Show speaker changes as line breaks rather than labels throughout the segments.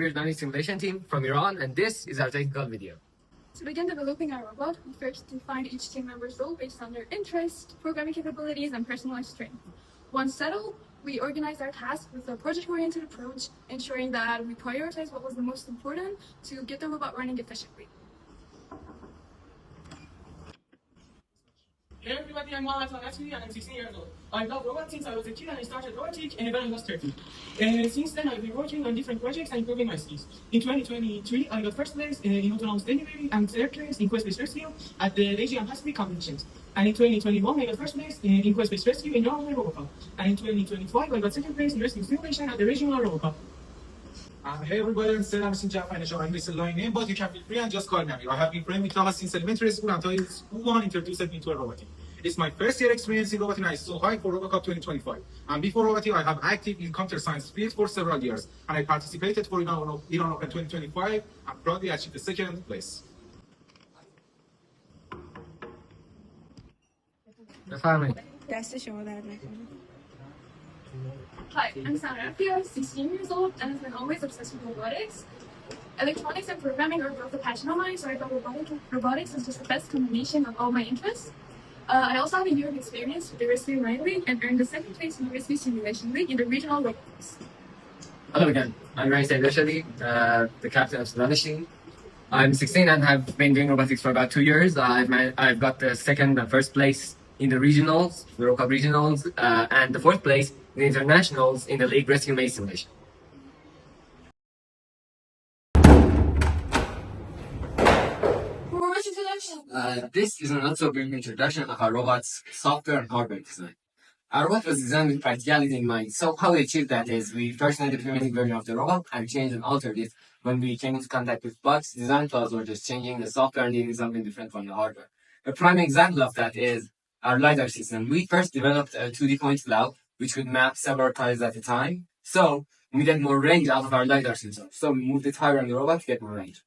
Amir Danesh Simulation Team from Iran, and this is our technical video.
To begin developing our robot, we first defined each team member's role based on their interest, programming capabilities, and personalized strength. Once settled, we organized our tasks with a project-oriented approach, ensuring that we prioritize what was the most important to get the robot running efficiently.
Hey everybody, I'm nasiri and I'm 16 years old. I love robots since I was a kid and I started robotic when I was 13. Since then, I've been working on different projects and improving my skills. In 2023, I got first place in autonomous delivery and third place in quest-based rescue at the Legion and Pacific competitions. And in 2021, I got first place in quest-based rescue in Norway Robocup. And in 2025, I got second place in rescue simulation at the regional Robocup.
Hey everybody, I'm jafari. I'm missing line name, but you can feel free and just call me Amir. I have been friends with Taha since elementary school and Taha is who introduced me to robotic. It's my first year experience in robotic and I'm so high for Robocup 2025. And before robotic, I have active in computer science field for several years. And I participated for Iran Open 2025 and proudly achieved the second place.
Hi, I'm rafia, 16 years old, and have been always obsessed with robotics. Electronics and programming are both a passion of mine, so I thought robotics is just the best combination of all my interests. I also have a year of experience with the Rescue Line League and earned the second place in the Rescue Simulation League in the regional Robocups.
Hello again, I'm ershadi, the captain of the team. I'm 16 and have been doing robotics for about 2 years. I've got the second and first place in the regionals, the Robocup regionals, and the fourth place in the internationals in the league rescue maze simulation. This is an not-so-brief introduction of our robot's software and hardware design. Our robot was designed with practicality in mind, so how we achieved that is we first made the primitive version of the robot and changed and altered it when we came into contact with bugs, design flaws, or just changing the software and needing something different from the hardware. A prime example of that is our LiDAR system. We first developed a 2D point cloud which could map several tiles at a time, so we get more range out of our LiDAR system. So we moved it higher on the robot to get more range.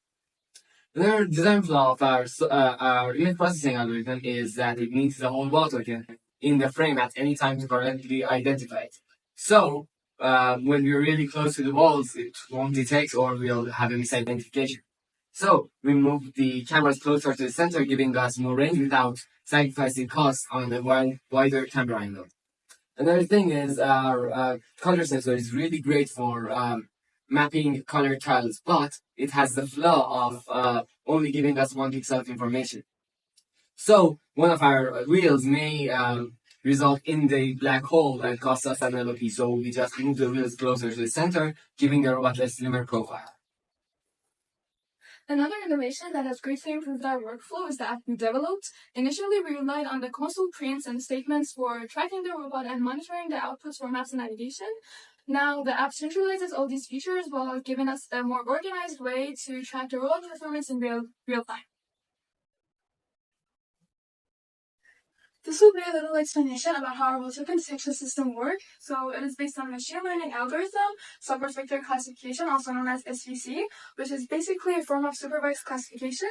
Another design flaw of our image processing algorithm is that it needs the whole wall token in the frame at any time to correctly identify it. So, when we're really close to the walls, it won't detect or we'll have a misidentification. So, we moved the cameras closer to the center, giving us more range without sacrificing cost on a wider camera angle. Another thing is our color sensor is really great for mapping color tiles, but it has the flaw of only giving us 1 pixel of information. So one of our wheels may result in the black hole and cost us an LOP. So we just move the wheels closer to the center, giving the robot a slimmer profile.
Another innovation that has greatly improved our workflow is the app we developed. Initially, we relied on the console prints and statements for tracking the robot and monitoring the outputs for maps and navigation. Now, the app centralizes all these features while giving us a more organized way to track the robot performance in real time. This will be a little explanation about how our token detection system works. So it is based on a machine learning algorithm, software vector classification, also known as SVC, which is basically a form of supervised classification.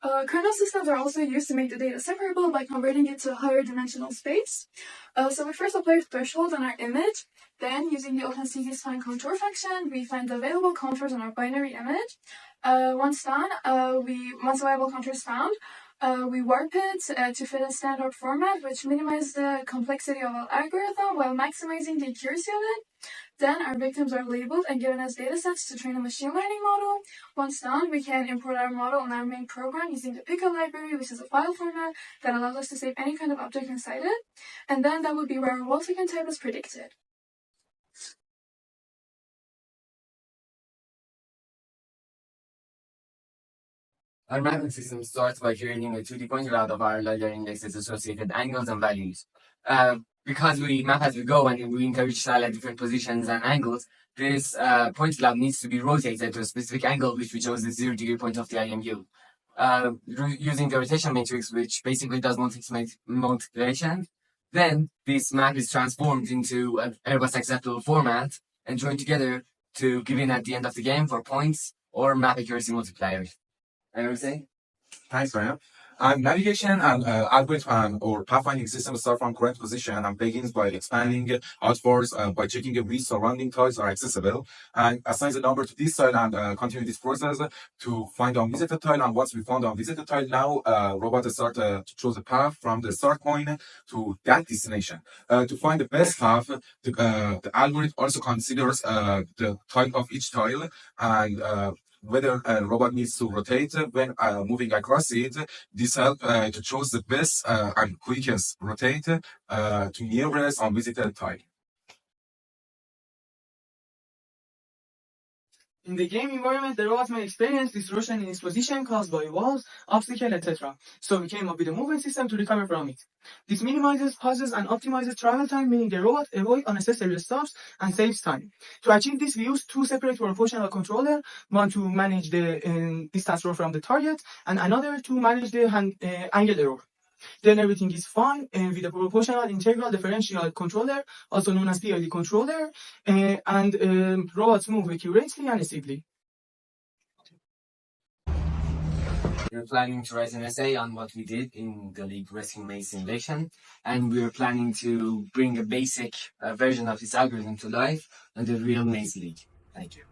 Kernel systems are also used to make the data separable by converting it to a higher dimensional space. So we first apply a threshold on our image. Then, using the OpenCV find contour function, we find the available contours on our binary image. Once available contour is found, we warp it to fit a standard format, which minimizes the complexity of our algorithm while maximizing the accuracy of it. Then our victims are labeled and given as datasets to train a machine learning model. Once done, we can import our model in our main program using the pickle library, which is a file format that allows us to save any kind of object inside it. And then that would be where our wall token type is predicted.
Our mapping system starts by creating a 2D point cloud of our LiDAR indexes, associated angles and values. Because we map as we go and we encourage style at different positions and angles, this point cloud needs to be rotated to a specific angle, which we chose the 0-degree point of the IMU. Using the rotation matrix, which basically does multiplication, then this map is transformed into an Airbus acceptable format and joined together to give in at the end of the game for points or map accuracy multipliers. Anyone say?
Thanks, Graham. And navigation and algorithm or pathfinding system start from correct position and begins by expanding outwards by checking if these surrounding tiles are accessible and assigns a number to this tile and continue this process to find unvisited tile. And once we found unvisited tile, now robot start to choose a path from the start point to that destination. To find the best path, the algorithm also considers the type of each tile and whether a robot needs to rotate when moving across it. This helps to choose the best and quickest rotate to nearest unvisited tile.
In the game environment, the robot may experience distortion in its position caused by walls, obstacles, etc. So we came up with a movement system to recover from it. This minimizes pauses and optimizes travel time, meaning the robot avoids unnecessary stops and saves time. To achieve this, we use two separate proportional controllers, one to manage the distance roll from the target, and another to manage the angle error. Then everything is fine with the proportional integral differential controller, also known as PID controller, and robots move accurately and stably.
We're planning to write an essay on what we did in the League Rescue Maze simulation, and we're planning to bring a basic version of this algorithm to life in the real Maze League. Thank you.